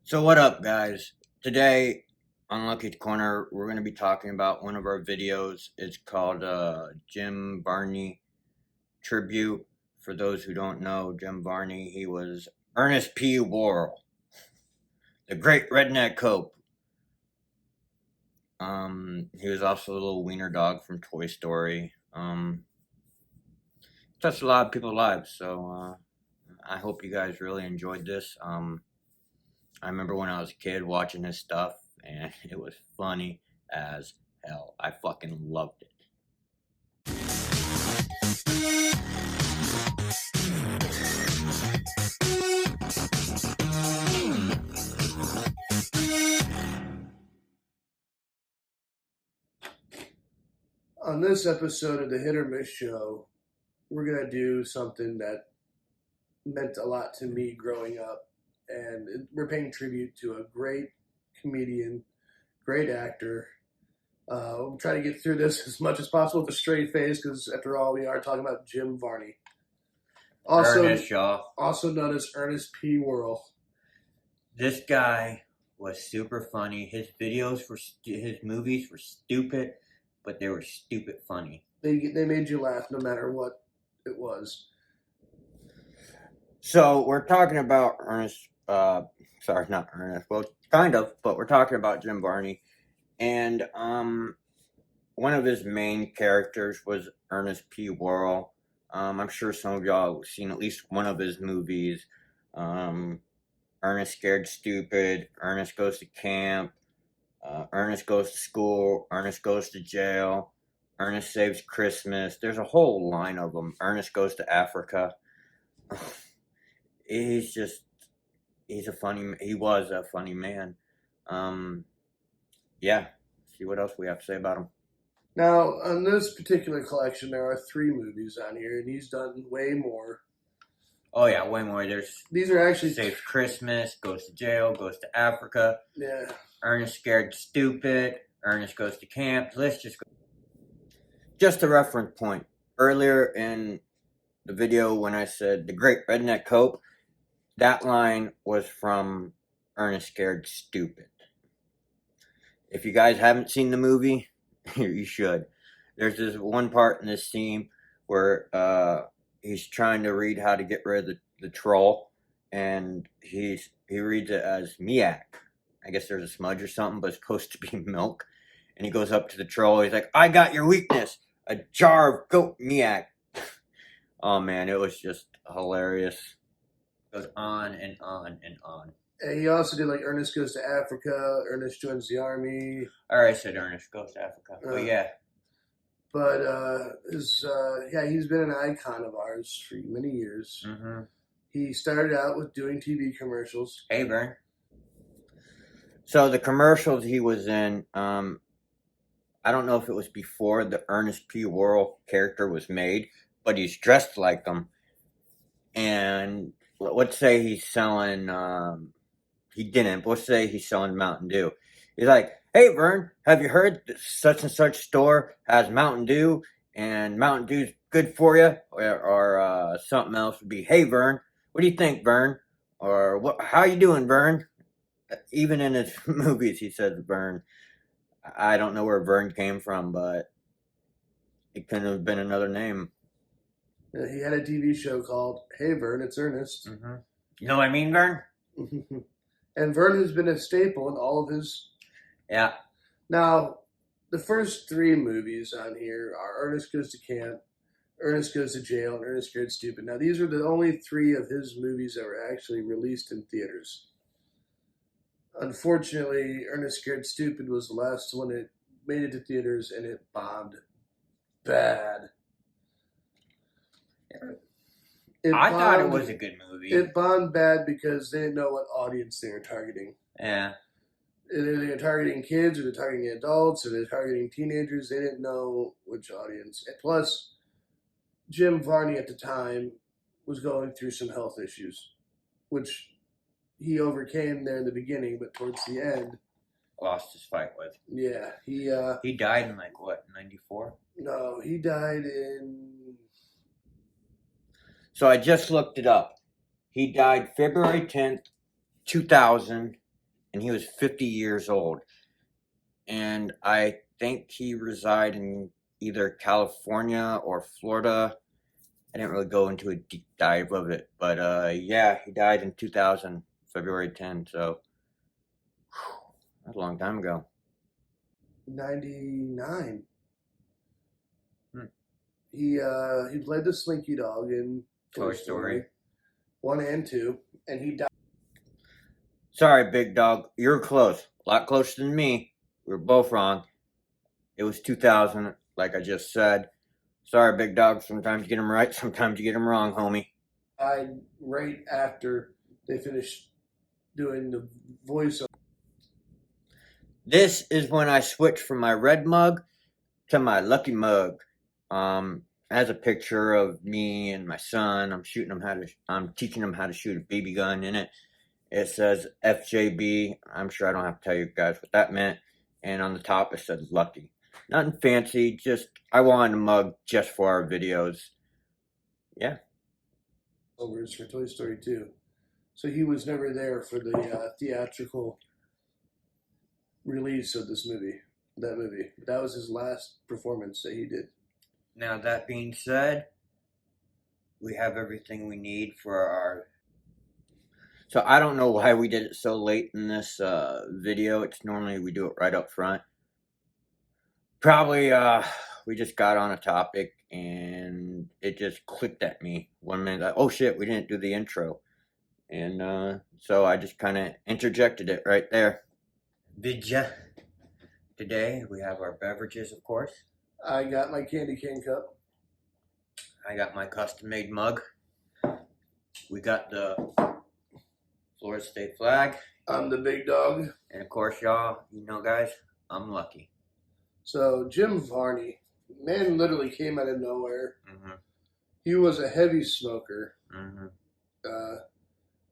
So what up, guys? Today on Lucky's Corner, we're going to be talking about one of our videos. It's called Jim Varney Tribute. For those who don't know, Jim Varney, he was Ernest P. Worrell, the great redneck cope. He was also a little wiener dog from Toy Story. Touched a lot of people's lives, so I hope you guys really enjoyed this. I remember when I was a kid watching his stuff, and it was funny as hell. I fucking loved it. On this episode of the Hit or Miss Show, we're going to do something that meant a lot to me growing up. And we're paying tribute to a great comedian, great actor. We'll try to get through this as much as possible with a straight face because, after all, we are talking about Jim Varney. Ernest Shaw. Also known as Ernest P. Worrell. This guy was super funny. His movies were stupid, but they were stupid funny. They made you laugh no matter what it was. So we're talking about Ernest. Sorry, not Ernest. Well, kind of, but we're talking about Jim Varney, and one of his main characters was Ernest P. Worrell. I'm sure some of y'all have seen at least one of his movies. Ernest Scared Stupid, Ernest Goes to Camp, Ernest Goes to School, Ernest Goes to Jail, Ernest Saves Christmas. There's a whole line of them. Ernest Goes to Africa. He was a funny man. Yeah, see what else we have to say about him. Now, on this particular collection, there are 3 movies on here, and he's done way more. Oh yeah, way more. These are actually Saves Christmas, Goes to Jail, Goes to Africa. Yeah. Ernest Scared Stupid, Ernest Goes to Camp. Let's just a reference point. Earlier in the video when I said the great redneck cope, that line was from Ernest Scared Stupid. If you guys haven't seen the movie, you should. There's this one part in this scene where he's trying to read how to get rid of the troll, and he reads it as miak. I guess there's a smudge or something, but it's supposed to be milk. And he goes up to the troll. He's like, "I got your weakness, a jar of goat miak." Oh man, it was just hilarious. It goes on and on and on. And he also did like Ernest Goes to Africa, Ernest Joins the Army. I already said Ernest Goes to Africa, but yeah. But he's been an icon of ours for many years. Mm-hmm. He started out with doing TV commercials. Hey, Vern. So the commercials he was in, I don't know if it was before the Ernest P. Worrell character was made, but he's dressed like him. And let's say he's selling, he didn't, but let's say he's selling Mountain Dew. He's like, "Hey, Vern, have you heard that such and such store has Mountain Dew, and Mountain Dew's good for you?" Or something else would be, "Hey, Vern, what do you think, Vern?" Or how you doing, Vern? Even in his movies, he says Vern. I don't know where Vern came from, but it couldn't have been another name. He had a TV show called Hey, Vern, It's Ernest. Mm-hmm. You know what I mean, Vern? And Vern has been a staple in all of his... Yeah. Now, the first 3 movies on here are Ernest Goes to Camp, Ernest Goes to Jail, and Ernest Scared Stupid. Now, these are the only 3 of his movies that were actually released in theaters. Unfortunately, Ernest Scared Stupid was the last one that made it to theaters, and it bombed bad. I thought it was a good movie. It bombed bad because they didn't know what audience they were targeting. Yeah. Either they were targeting kids, or they're targeting adults, or they're targeting teenagers. They didn't know which audience. And plus, Jim Varney at the time was going through some health issues, which he overcame there in the beginning, but towards the end, lost his fight with. Yeah, he died in like what, 94? No, he died in... So I just looked it up. He died February 10th, 2000, and he was 50 years old. And I think he resided in either California or Florida. I didn't really go into a deep dive of it, but yeah, he died in 2000, February 10. So that's a long time ago. 99. Hmm. He played the Slinky Dog in Toy Story 1 and 2, and he died. Sorry, big dog. You're close. A lot closer than me. We were both wrong. It was 2000, like I just said. Sorry, big dog. Sometimes you get them right, sometimes you get them wrong, homie. Died right after they finished doing the voiceover. This is when I switched from my red mug to my lucky mug. It has a picture of me and my son. I'm teaching him how to shoot a BB gun in it. It says FJB. I'm sure I don't have to tell you guys what that meant. And on the top it says lucky. Nothing fancy, just I wanted a mug just for our videos. Yeah. Overs for Toy Story 2. So he was never there for the theatrical release of this movie. That movie. That was his last performance that he did. Now that being said, we have everything we need for our. So I don't know why we did it so late in this video. It's normally we do it right up front. Probably we just got on a topic and it just clicked at me 1 minute. Like, oh shit, we didn't do the intro. And so I just kind of interjected it right there. Vidya. Today we have our beverages, of course. I got my candy cane cup. I got my custom made mug. We got the Florida State flag. I'm the big dog. And of course, y'all, you know, guys, I'm lucky. So Jim Varney, man, literally came out of nowhere. Mm-hmm. He was a heavy smoker. Mm-hmm.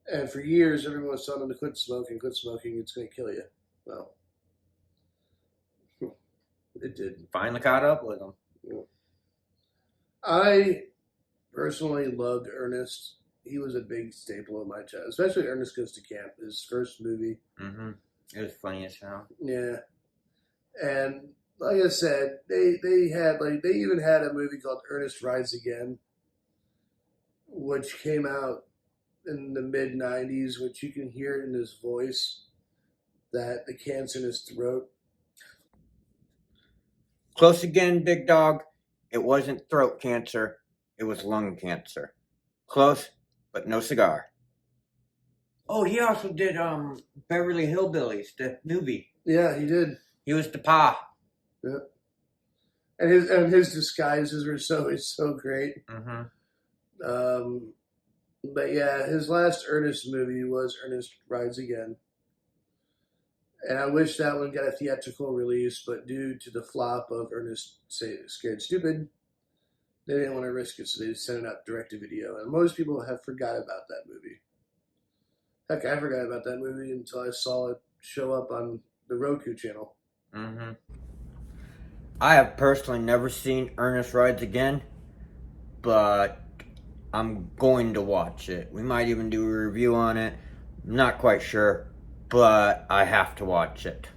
And for years, everyone was telling him to quit smoking, it's going to kill you. Well, it did. Finally caught up with him. Yeah. I personally loved Ernest. He was a big staple of my childhood, especially Ernest Goes to Camp, his first movie. Mm-hmm. It was funny as hell. Yeah. And like I said, they even had a movie called Ernest Rides Again, which came out in the mid 90s, which you can hear it in his voice, that the cancer in his throat. Close again, big dog. It wasn't throat cancer. It was lung cancer. Close, but no cigar. Oh, he also did Beverly Hillbillies, the movie. Yeah, he did. He was the pa. Yeah. And his disguises were so great. Mm-hmm. But yeah, his last Ernest movie was Ernest Rides Again. And I wish that one got a theatrical release, but due to the flop of Ernest Scared Stupid, they didn't want to risk it, so they sent it out direct to video. And most people have forgot about that movie. Heck, I forgot about that movie until I saw it show up on the Roku channel. Mm-hmm. I have personally never seen Ernest Rides Again, but I'm going to watch it. We might even do a review on it. I'm not quite sure, but I have to watch it.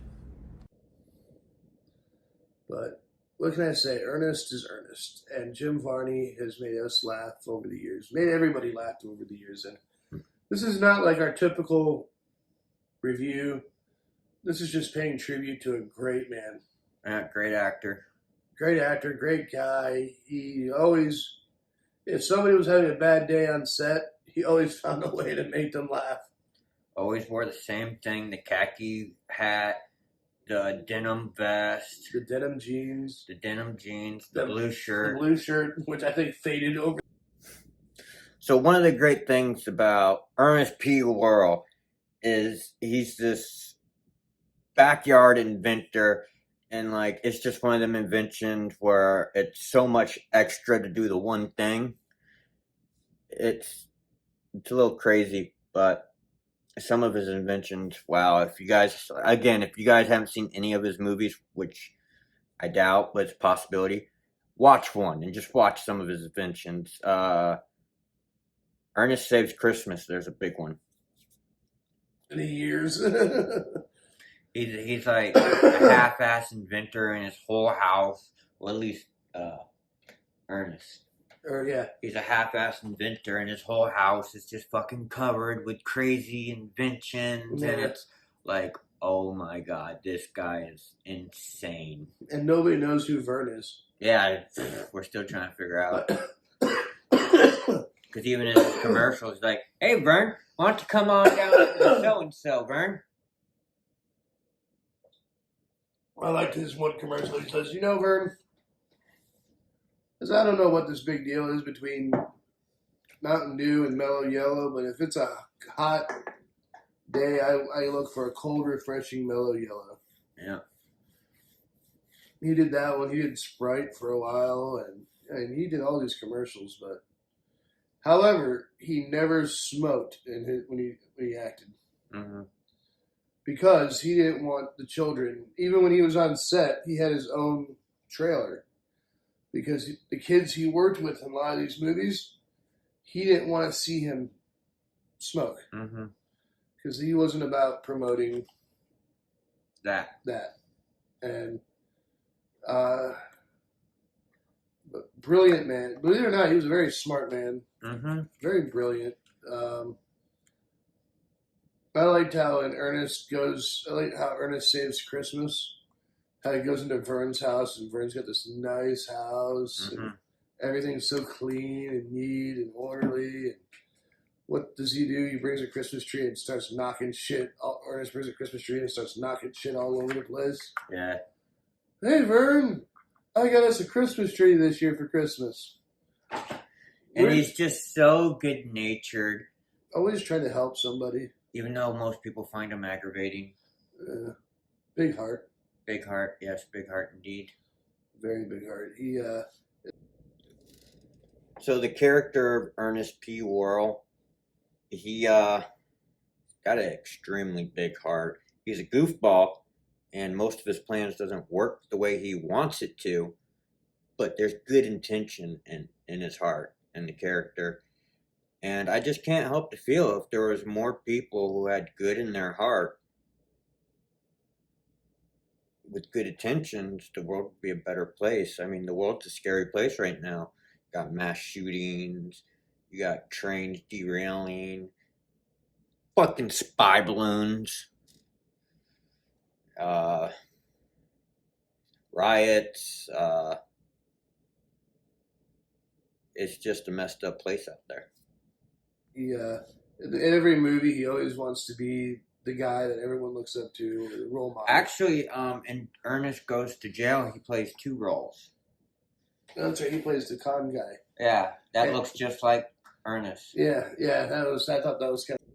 But what can I say? Ernest is Ernest. And Jim Varney has made us laugh over the years. Made everybody laugh over the years. And this is not like our typical review. This is just paying tribute to a great man. Great actor. Great actor, great guy. He always, if somebody was having a bad day on set, he always found a way to make them laugh. Always wore the same thing, the khaki hat, the denim vest. The denim jeans. The denim jeans, the blue shirt. The blue shirt, which I think faded over. So one of the great things about Ernest P. Worrell is he's this backyard inventor, and like it's just one of them inventions where it's so much extra to do the one thing. It's a little crazy, but some of his inventions, wow. If you guys haven't seen any of his movies, which I doubt, but it's a possibility, watch one and just watch some of his inventions. Ernest Saves Christmas, there's a big one. Many years. He's like a half-ass inventor in his whole house. Well, at least Ernest. Yeah. He's a half-ass inventor, and his whole house is just fucking covered with crazy inventions, and it's like, oh my god, this guy is insane. And nobody knows who Vern is. Yeah, we're still trying to figure out. Because even in his commercials, he's like, hey, Vern, why don't you come on down to the so-and-so, Vern? I liked his one commercial. He says, Vern, because I don't know what this big deal is between Mountain Dew and Mellow Yellow, but if it's a hot day, I look for a cold, refreshing Mellow Yellow. Yeah. He did that one. He did Sprite for a while, and he did all these commercials. But, however, he never smoked when he acted. Mm-hmm. Because he didn't want the children, even when he was on set, he had his own trailer. Because the kids he worked with in a lot of these movies, he didn't want to see him smoke. Because he wasn't about promoting that. And, but brilliant man. Believe it or not, he was a very smart man. Very brilliant. I liked how how Ernest saves Christmas. How he goes into Vern's house, and Vern's got this nice house, and everything's so clean and neat and orderly. And what does he do? He brings a Christmas tree and starts knocking shit. Ernest brings a Christmas tree and starts knocking shit all over the place. Yeah. Hey, Vern, I got us a Christmas tree this year for Christmas. And he's just so good-natured. Always trying to help somebody. Even though most people find him aggravating. Big heart. Big heart, yes, big heart indeed. Very big heart. So the character of Ernest P. Worrell, he got an extremely big heart. He's a goofball, and most of his plans doesn't work the way he wants it to, but there's good intention in his heart and the character. And I just can't help to feel if there was more people who had good in their heart with good intentions, the world would be a better place. I mean, the world's a scary place right now. You got mass shootings, you got trains derailing, fucking spy balloons, riots. It's just a messed up place out there. In every movie, he always wants to be the guy that everyone looks up to, or the role model. Actually, in Ernest Goes to Jail, he plays two roles. That's right. He plays the con guy. Yeah, that looks just like Ernest. Yeah. I thought that was kind of.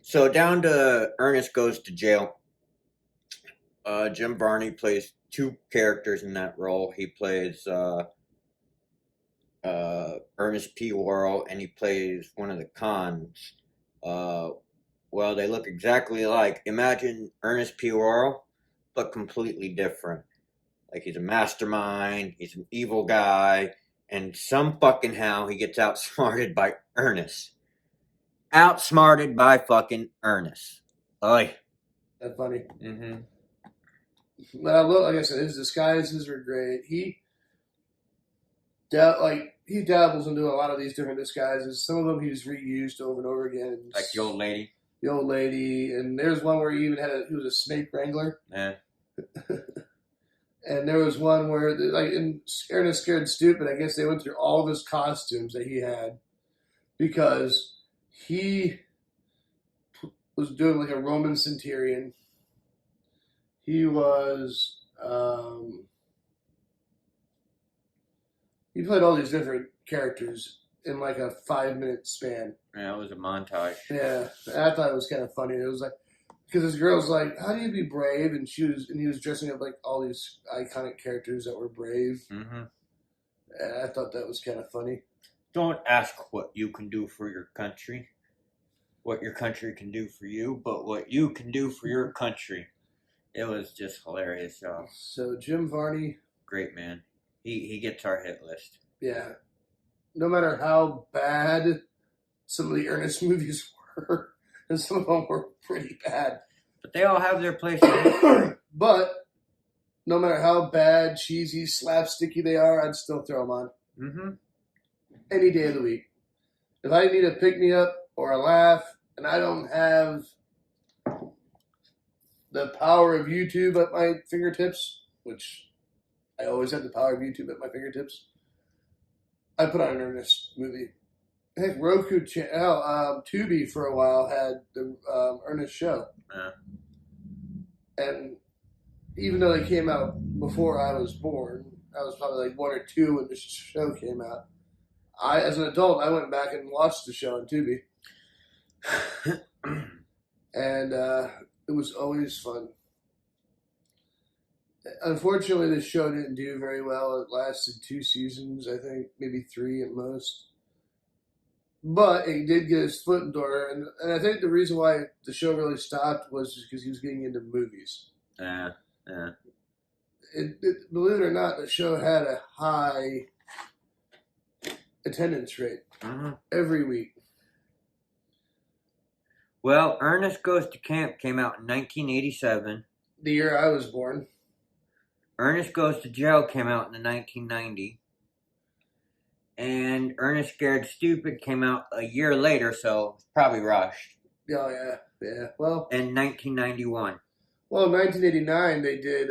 So down to Ernest Goes to Jail. Jim Varney plays two characters in that role. He plays Ernest P. Worrell, and he plays one of the cons. Well, they look exactly alike. Imagine Ernest P. Worrell, but completely different. Like, he's a mastermind, he's an evil guy, and some fucking how he gets outsmarted by Ernest. Outsmarted by fucking Ernest. Oy. That's funny. Mm-hmm. But like I said, his disguises are great. He dabbles into a lot of these different disguises. Some of them he's reused over and over again. Like the old lady. The old lady, and there's one where he was a snake wrangler. Yeah. And there was one where, like, in Ernest Scared Stupid, I guess they went through all of his costumes that he had because he was doing like a Roman centurion. He was, he played all these different characters in like a 5-minute span. Yeah, it was a montage. Yeah, I thought it was kind of funny. It was like, because this girl's like, how do you be brave? And he was dressing up like all these iconic characters that were brave. Mm-hmm. And I thought that was kind of funny. Don't ask what you can do for your country, what your country can do for you, but what you can do for your country. It was just hilarious, y'all. So Jim Varney, great man. He gets our hit list. Yeah. No matter how bad some of the Ernest movies were, and some of them were pretty bad, But they all have their place in history. But no matter how bad, cheesy, slapsticky they are, I'd still throw them on. Mm-hmm. Any day of the week. If I need a pick-me-up or a laugh, and I don't have the power of YouTube at my fingertips, which I always have the power of YouTube at my fingertips, I put on an Ernest movie. Heck, Tubi for a while had the Ernest show. Yeah. And even though they came out before I was born, I was probably like 1 or 2 when the show came out. As an adult, I went back and watched the show on Tubi. And it was always fun. Unfortunately, the show didn't do very well. It lasted 2 seasons, I think, maybe 3 at most. But he did get his foot in the door, and I think the reason why the show really stopped was because he was getting into movies. Yeah. Believe it or not, the show had a high attendance rate every week. Well, Ernest Goes to Camp came out in 1987. The year I was born. Ernest Goes to Jail came out in 1990. And Ernest Scared Stupid came out a year later, so probably rushed. Oh, yeah. Well, in 1991. Well, in 1989 they did.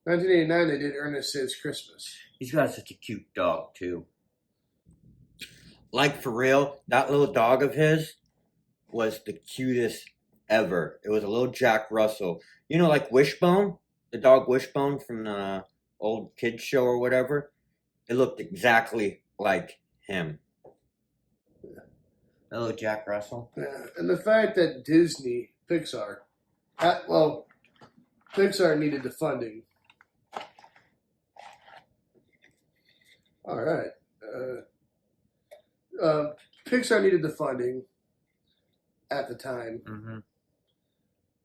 1989 they did Ernest Saves Christmas. He's got such a cute dog too. Like for real, that little dog of his was the cutest ever. It was a little Jack Russell. You know, like Wishbone, the dog Wishbone from the old kids show or whatever. It looked exactly like him. Hello, Jack Russell. Yeah, and the fact that Pixar needed the funding. All right. Pixar needed the funding at the time. Mm-hmm.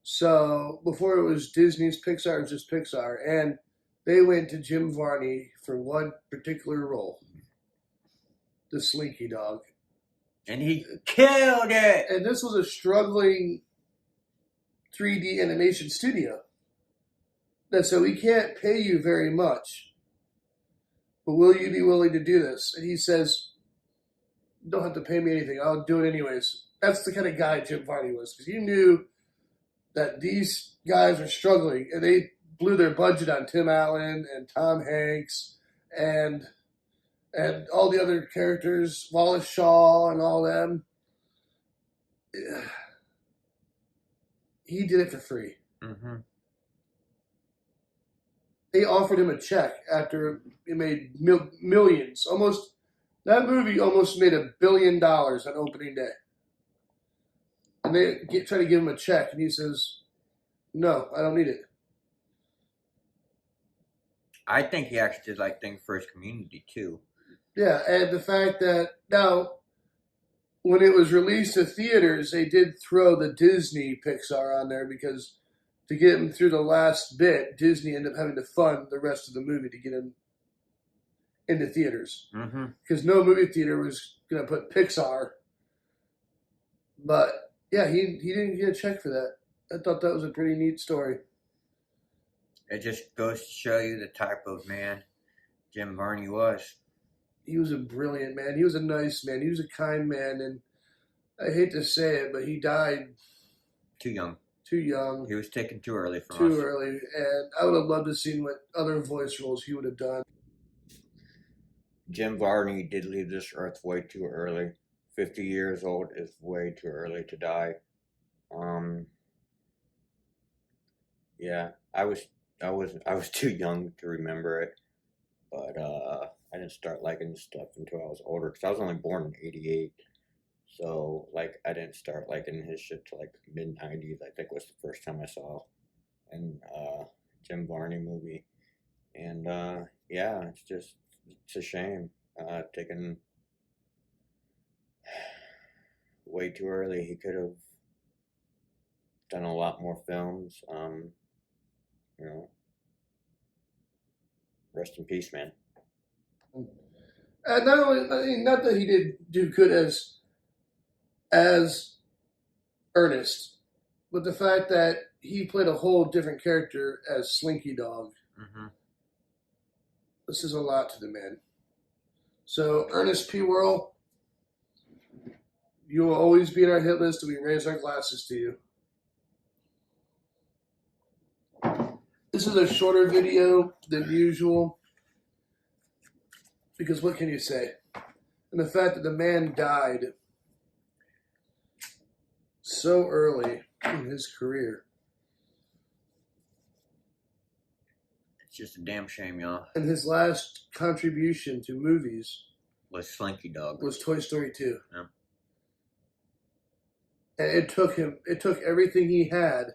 So before it was Disney's Pixar, it was just Pixar. And they went to Jim Varney for one particular role. The Slinky Dog. And he killed it! And this was a struggling 3D animation studio. And so we can't pay you very much. But will you be willing to do this? And he says, you don't have to pay me anything. I'll do it anyways. That's the kind of guy Jim Varney was. Because he knew that these guys are struggling. And they blew their budget on Tim Allen and Tom Hanks and all the other characters, Wallace Shaw and all them. He did it for free. Mm-hmm. They offered him a check after it made millions. That movie almost made $1 billion on opening day. And they try to give him a check, and he says, no, I don't need it. I think he actually did like things for his community too. Yeah, and the fact that now, when it was released to theaters, they did throw the Disney Pixar on there because to get him through the last bit, Disney ended up having to fund the rest of the movie to get him into theaters. Mm-hmm. Because no movie theater was going to put Pixar. But, yeah, he didn't get a check for that. I thought that was a pretty neat story. It just goes to show you the type of man Jim Varney was. He was a brilliant man. He was a nice man. He was a kind man. And I hate to say it, but he died Too young. He was taken too early from us. Too early. And I would have loved to have seen what other voice roles he would have done. Jim Varney did leave this earth way too early. 50 years old is way too early to die. Yeah, I was too young to remember it, but I didn't start liking stuff until I was older because I was only born in '88, so like I didn't start liking his shit till like mid '90s. I think was the first time I saw an Jim Varney movie, and yeah, it's a shame taken way too early. He could have done a lot more films. You know, rest in peace, man. And not that he did do good as Ernest, But the fact that he played a whole different character as Slinky Dog, this is a lot to the man. So, Ernest P. Worrell, you will always be in our hit list, and we raise our glasses to you. This is a shorter video than usual, because what can you say? And the fact that the man died so early in his career. It's just a damn shame, y'all. And his last contribution to movies Was Slinky Dog. was Toy Story 2. Yeah. And it took everything he had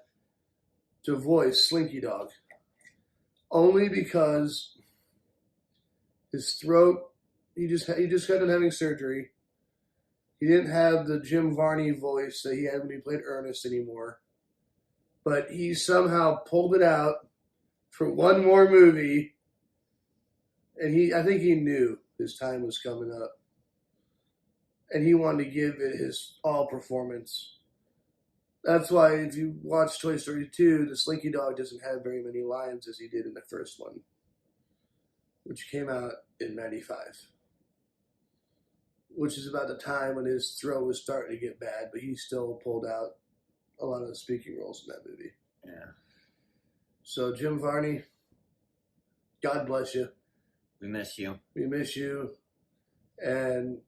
to voice Slinky Dog. Only because his throat, he just got done having surgery. He didn't have the Jim Varney voice that he had when he played Ernest anymore. But he somehow pulled it out for one more movie. And I think he knew his time was coming up. And he wanted to give it his all performance. That's why if you watch Toy Story 2, the Slinky Dog doesn't have very many lines as he did in the first one, which came out in '95. Which is about the time when his throat was starting to get bad, but he still pulled out a lot of the speaking roles in that movie. Yeah. So, Jim Varney, God bless you. We miss you. We miss you. And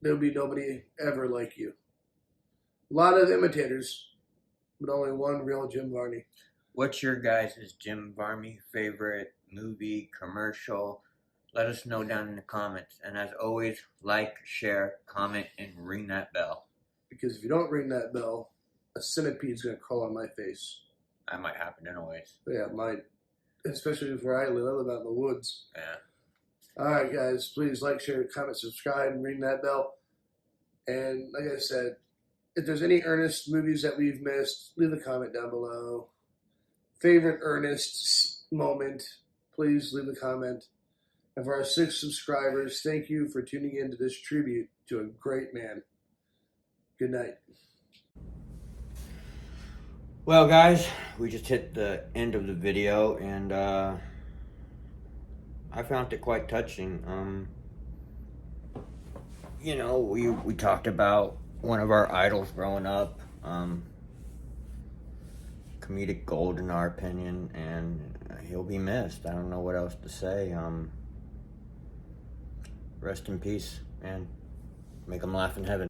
there'll be nobody ever like you. A lot of imitators, but only one real Jim Varney. What's your guys' Jim Varney favorite movie, commercial? Let us know down in the comments. And as always, like, share, comment, and ring that bell. Because if you don't ring that bell, a centipede's going to crawl on my face. That might happen anyways. Yeah, it might. Especially where I live. I live out in the woods. Yeah. All right, guys. Please like, share, comment, subscribe, and ring that bell. And like I said, if there's any Ernest movies that we've missed, leave a comment down below. Favorite Ernest moment, please leave a comment. And for our 6 subscribers, thank you for tuning in to this tribute to a great man. Good night. Well, guys, we just hit the end of the video, and I found it quite touching. You know, we talked about one of our idols growing up, comedic gold in our opinion, and he'll be missed. I don't know what else to say. Rest in peace, man. Make him laugh in heaven.